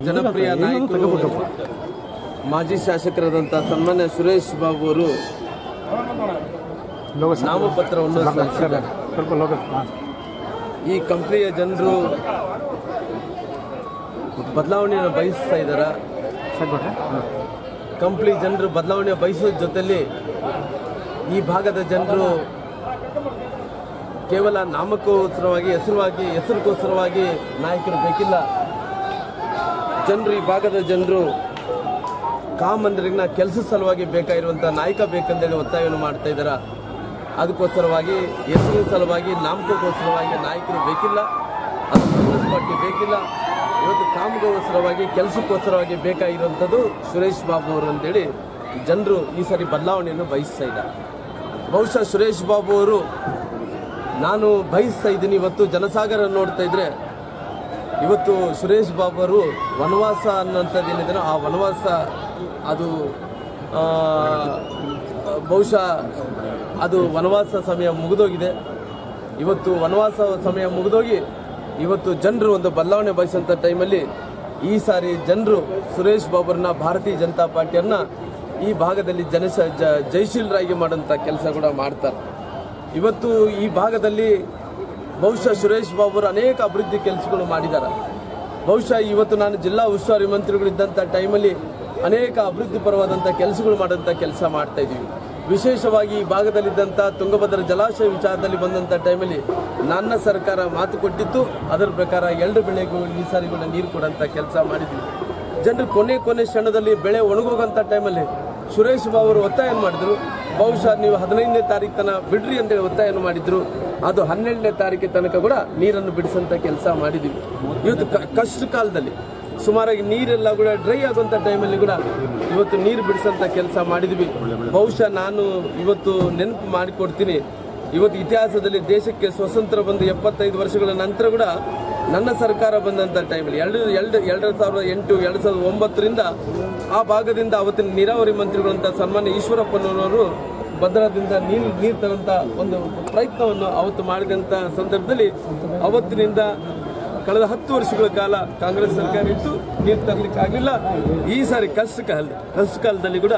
ಜನಪ್ರಿಯ ನಾಯಕರು ಮಾಜಿ ಶಾಸಕರಾದಂಥ ಸನ್ಮಾನ್ಯ ಸುರೇಶ್ ಬಾಬು ಅವರು ನಾಮಪತ್ರವನ್ನು ಸಲ್ಲಿಸಿದ್ದಾರೆ. ಈ ಕಂಪ್ನಿಯ ಜನರು ಬದಲಾವಣೆಯನ್ನು ಬಯಸ್ತಾ ಇದ್ದಾರೆ. ಕಂಪ್ನಿ ಜನರು ಬದಲಾವಣೆ ಬಯಸೋದ್ರ ಜೊತೆಯಲ್ಲಿ ಈ ಭಾಗದ ಜನರು ಕೇವಲ ನಾಮಕೋಸ್ಕರವಾಗಿ ಹೆಸರಿಗೋಸ್ಕರವಾಗಿ ನಾಯಕರು ಬೇಕಿಲ್ಲ. ಜನರು ಈ ಭಾಗದ ಜನರು ಕಾಮಂದಿರಿನ ಕೆಲಸ ಸಲುವಾಗಿ ಬೇಕಾಗಿರುವಂಥ ನಾಯಕ ಬೇಕಂದೇಳಿ ಒತ್ತಾಯವನ್ನು ಮಾಡ್ತಾ ಇದ್ದಾರೆ. ಅದಕ್ಕೋಸ್ಕರವಾಗಿ ಹೆಸರಿನ ಸಲುವಾಗಿ ನಾಮಕೋಸ್ಕರವಾಗಿ ನಾಯಕರು ಬೇಕಿಲ್ಲ, ಅದು ಕಾಂಗ್ರೆಸ್ ಪಾರ್ಟಿ ಬೇಕಿಲ್ಲ. ಇವತ್ತು ಕಾಮಗೋಸ್ಕರವಾಗಿ ಕೆಲಸಕ್ಕೋಸ್ಕರವಾಗಿ ಬೇಕಾಗಿರುವಂಥದ್ದು ಸುರೇಶ್ ಬಾಬು ಅವರು ಅಂತೇಳಿ ಜನರು ಈ ಸಾರಿ ಬದಲಾವಣೆಯನ್ನು ಬಯಸ್ತಾ ಇದ್ದಾರೆ. ಬಹುಶಃ ಸುರೇಶ್ ಬಾಬು ಅವರು ನಾನು ಬಯಸ್ತಾ ಇದ್ದೀನಿ. ಇವತ್ತು ಜನಸಾಗರ ನೋಡ್ತಾ ಇದ್ರೆ ಇವತ್ತು ಸುರೇಶ್ ಬಾಬು ಅವರು ವನವಾಸ ಅನ್ನೋಂಥದ್ದು ಏನಿದೆ ಆ ವನವಾಸ ಅದು ಬಹುಶಃ ಅದು ವನವಾಸ ಸಮಯ ಮುಗಿದೋಗಿದೆ. ಇವತ್ತು ವನವಾಸ ಸಮಯ ಮುಗಿದೋಗಿ ಇವತ್ತು ಜನರು ಒಂದು ಬದಲಾವಣೆ ಬಯಸೋಂಥ ಟೈಮಲ್ಲಿ ಈ ಸಾರಿ ಜನರು ಸುರೇಶ್ ಬಾಬುರನ್ನ ಭಾರತೀಯ ಜನತಾ ಪಾರ್ಟಿಯನ್ನ ಈ ಭಾಗದಲ್ಲಿ ಜಯಶೀಲರಾಗಿ ಮಾಡೋಂಥ ಕೆಲಸ ಕೂಡ ಮಾಡ್ತಾರೆ. ಇವತ್ತು ಈ ಭಾಗದಲ್ಲಿ ಬಹುಶಃ ಸುರೇಶ್ ಬಾಬುರು ಅನೇಕ ಅಭಿವೃದ್ಧಿ ಕೆಲಸಗಳು ಮಾಡಿದ್ದಾರೆ. ಬಹುಶಃ ಇವತ್ತು ನಾನು ಜಿಲ್ಲಾ ಉಸ್ತುವಾರಿ ಮಂತ್ರಿಗಳಿದ್ದಂಥ ಟೈಮಲ್ಲಿ ಅನೇಕ ಅಭಿವೃದ್ಧಿ ಪರವಾದಂಥ ಕೆಲಸಗಳು ಮಾಡೋಂಥ ಕೆಲಸ ಮಾಡ್ತಾ ಇದ್ದೀವಿ. ವಿಶೇಷವಾಗಿ ಈ ಭಾಗದಲ್ಲಿದ್ದಂಥ ತುಂಗಭದ್ರಾ ಜಲಾಶಯ ವಿಚಾರದಲ್ಲಿ ಬಂದಂಥ ಟೈಮಲ್ಲಿ ನನ್ನ ಸರ್ಕಾರ ಮಾತು ಕೊಟ್ಟಿತ್ತು. ಅದರ ಪ್ರಕಾರ 2 ಬೆಳೆಗೂ ಈ ಸಾರಿ ಕೂಡ ನೀರು ಕೊಡೋಂಥ ಕೆಲಸ ಮಾಡಿದ್ವಿ. ಜನರು ಕೊನೆ ಕ್ಷಣದಲ್ಲಿ ಬೆಳೆ ಒಣಗೋಗಂಥ ಟೈಮಲ್ಲಿ ಸುರೇಶ್ ಬಾಬು ಅವರು ಒತ್ತಾಯ ಮಾಡಿದ್ರು. ಬಹುಶಃ ನೀವು 15ನೇ ತಾರೀಕು ತನಕ ಬಿಡ್ರಿ ಅಂತೇಳಿ ಒತ್ತಾಯವನ್ನು ಮಾಡಿದ್ರು. ಅದು 12ನೇ ತಾರೀಕು ತನಕ ಕೂಡ ನೀರನ್ನು ಬಿಡಿಸೋಂಥ ಕೆಲಸ ಮಾಡಿದ್ವಿ. ಇವತ್ತು ಕಷ್ಟ ಕಾಲದಲ್ಲಿ ಸುಮಾರಾಗಿ ನೀರೆಲ್ಲ ಕೂಡ ಡ್ರೈ ಆಗುವಂಥ ಟೈಮಲ್ಲಿ ಕೂಡ ಇವತ್ತು ನೀರು ಬಿಡಿಸೋಂಥ ಕೆಲಸ ಮಾಡಿದ್ವಿ. ಬಹುಶಃ ನಾನು ಇವತ್ತು ನೆನಪು ಮಾಡಿಕೊಡ್ತೀನಿ. ಇವತ್ತು ಇತಿಹಾಸದಲ್ಲಿ ದೇಶಕ್ಕೆ ಸ್ವತಂತ್ರ ಬಂದು 75 ವರ್ಷಗಳ ನಂತರ ಕೂಡ ನನ್ನ ಸರ್ಕಾರ ಬಂದಂಥ ಟೈಮಲ್ಲಿ 2008 2009ರಿಂದ ಆ ಭಾಗದಿಂದ ಅವತ್ತಿನ ನೀರಾವರಿ ಮಂತ್ರಿಗಳಂತ ಸನ್ಮಾನ್ಯ ಈಶ್ವರಪ್ಪನವರು ಭದ್ರಾದಿಂದ ನೀರು ತರಂತ ಒಂದು ಪ್ರಯತ್ನವನ್ನು ಅವತ್ತು ಮಾಡಿದಂಥ ಸಂದರ್ಭದಲ್ಲಿ ಅವತ್ತಿನಿಂದ ಕಳೆದ 10 ವರ್ಷಗಳ ಕಾಲ ಕಾಂಗ್ರೆಸ್ ಸರ್ಕಾರ ಇತ್ತು, ನೀರು ತರಲಿಕ್ಕೆ ಆಗಲಿಲ್ಲ. ಈ ಸಾರಿ ಕಷ್ಟ ಕಾಲದಲ್ಲಿ ಕೂಡ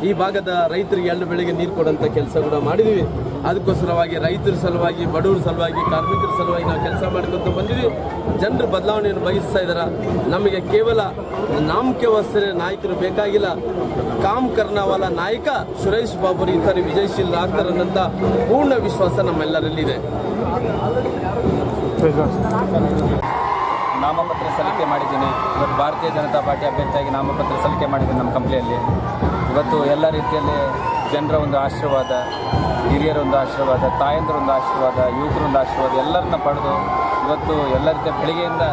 ಈ ಭಾಗದ ರೈತರಿಗೆ 2 ಬೆಳೆಗೆ ನೀರು ಕೊಡುವಂಥ ಕೆಲಸ ಕೂಡ ಮಾಡಿದ್ದೀವಿ. ಅದಕ್ಕೋಸ್ಕರವಾಗಿ ರೈತರ ಸಲುವಾಗಿ, ಬಡವರ ಸಲುವಾಗಿ, ಕಾರ್ಮಿಕರ ಸಲುವಾಗಿ ನಾವು ಕೆಲಸ ಮಾಡ್ಕೊತ ಬಂದಿದ್ದೀವಿ. ಜನರು ಬದಲಾವಣೆಯನ್ನು ಬಯಸ್ತಾ ಇದ್ದಾರೆ. ನಮಗೆ ಕೇವಲ ನಾಮಕೆಗೋಸ್ಕರ ನಾಯಕರು ಬೇಕಾಗಿಲ್ಲ. ಕಾಮ್ ಕರ್ನಾವಾಲ ನಾಯಕ ಸುರೇಶ್ ಬಾಬು ಈ ಸಾರಿ ವಿಜಯಶೀಲರಾಗ್ತಾರೆ ಅನ್ನೋಂಥ ಪೂರ್ಣ ವಿಶ್ವಾಸ ನಮ್ಮೆಲ್ಲರಲ್ಲಿದೆ. ನಾಮಪತ್ರ ಸಲ್ಲಿಕೆ ಮಾಡಿದ್ದೀನಿ. ಇವತ್ತು ಭಾರತೀಯ ಜನತಾ ಪಾರ್ಟಿ ಅಭ್ಯರ್ಥಿಯಾಗಿ ನಾಮಪತ್ರ ಸಲ್ಲಿಕೆ ಮಾಡಿದ್ದೀನಿ ನಮ್ಮ ಕಂಪ್ನಿಯಲ್ಲಿ. ಇವತ್ತು ಎಲ್ಲ ರೀತಿಯಲ್ಲಿ ಜನರ ಒಂದು ಆಶೀರ್ವಾದ, ಹಿರಿಯರ ಒಂದು ಆಶೀರ್ವಾದ, ತಾಯಂದಿರ ಒಂದು ಆಶೀರ್ವಾದ, ಯುವಕರ ಒಂದು ಆಶೀರ್ವಾದ ಎಲ್ಲರನ್ನ ಪಡೆದು ಇವತ್ತು ಎಲ್ಲ ರೀತಿಯ ಬೆಳಿಗ್ಗೆಯಿಂದ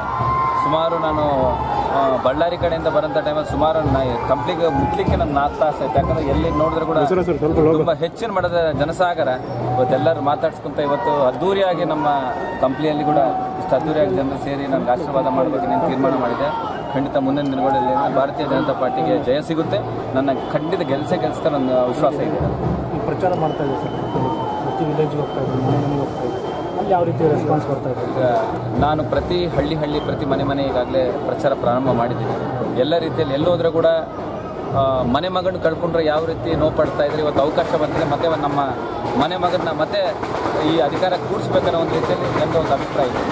ಸುಮಾರು ನಾನು ಬಳ್ಳಾರಿ ಕಡೆಯಿಂದ ಬರೋಂಥ ಟೈಮಲ್ಲಿ ಸುಮಾರು ಕಂಪ್ನಿಗೆ ಮುಟ್ಲಿಕ್ಕೆ ನನ್ನ 4 ತಾಸು ಆಯ್ತು. ಯಾಕಂದರೆ ಎಲ್ಲಿ ನೋಡಿದ್ರೆ ಕೂಡ ತುಂಬ ಹೆಚ್ಚಿನ ಮಟ್ಟದ ಜನಸಾಗರ. ಇವತ್ತೆಲ್ಲರೂ ಮಾತಾಡ್ಸ್ಕೊಂತ ಇವತ್ತು ಅದ್ದೂರಿಯಾಗಿ ನಮ್ಮ ಕಂಪ್ನಿಯಲ್ಲಿ ಕೂಡ ಇಷ್ಟು ಅದ್ದೂರಿಯಾಗಿ ಜನರು ಸೇರಿ ನನಗೆ ಆಶೀರ್ವಾದ ಮಾಡಬೇಕು ನಾನು ತೀರ್ಮಾನ ಮಾಡಿದೆ. ಖಂಡಿತ ಮುಂದಿನ ದಿನಗಳಲ್ಲಿ ಭಾರತೀಯ ಜನತಾ ಪಾರ್ಟಿಗೆ ಜಯ ಸಿಗುತ್ತೆ. ನನ್ನ ಖಂಡಿತ ಗೆಲ್ಲಿಸ್ತಾ ನನ್ನ ವಿಶ್ವಾಸ ಇದೆ. ಈ ಪ್ರಚಾರ ಮಾಡ್ತಾ ಇದೆ ಸರ್, ಪ್ರತಿ ವಿಲೇಜ್ಗೆ ಹೋಗ್ತಾ ಇದ್ದೀನಿ, ಮನೆ ಮನೆಗೆ ಹೋಗ್ತಾ ಇದ್ದೀನಿ, ಅಲ್ಲಿ ಯಾವ ರೀತಿ ರೆಸ್ಪಾನ್ಸ್ ಬರ್ತಾ ಇದೆ? ಈಗ ನಾನು ಪ್ರತಿ ಹಳ್ಳಿ ಪ್ರತಿ ಮನೆ ಈಗಾಗಲೇ ಪ್ರಚಾರ ಪ್ರಾರಂಭ ಮಾಡಿದ್ದೀನಿ. ಎಲ್ಲ ರೀತಿಯಲ್ಲಿ ಎಲ್ಲೋದ್ರೆ ಕೂಡ ಮನೆ ಮಗನ ಕಳ್ಕೊಂಡ್ರೆ ಯಾವ ರೀತಿ ನೋವು ಪಡ್ತಾ ಇದ್ರೆ ಇವತ್ತು ಅವಕಾಶ ಬಂದಿದೆ. ಮತ್ತೆ ನಮ್ಮ ಮನೆ ಮಗನ ಮತ್ತೆ ಈ ಅಧಿಕಾರ ಕೂಡಿಸ್ಬೇಕನ್ನೋ ಒಂದು ರೀತಿಯಲ್ಲಿ ಜನರ ಒಂದು ಅಭಿಪ್ರಾಯ ಇದೆ.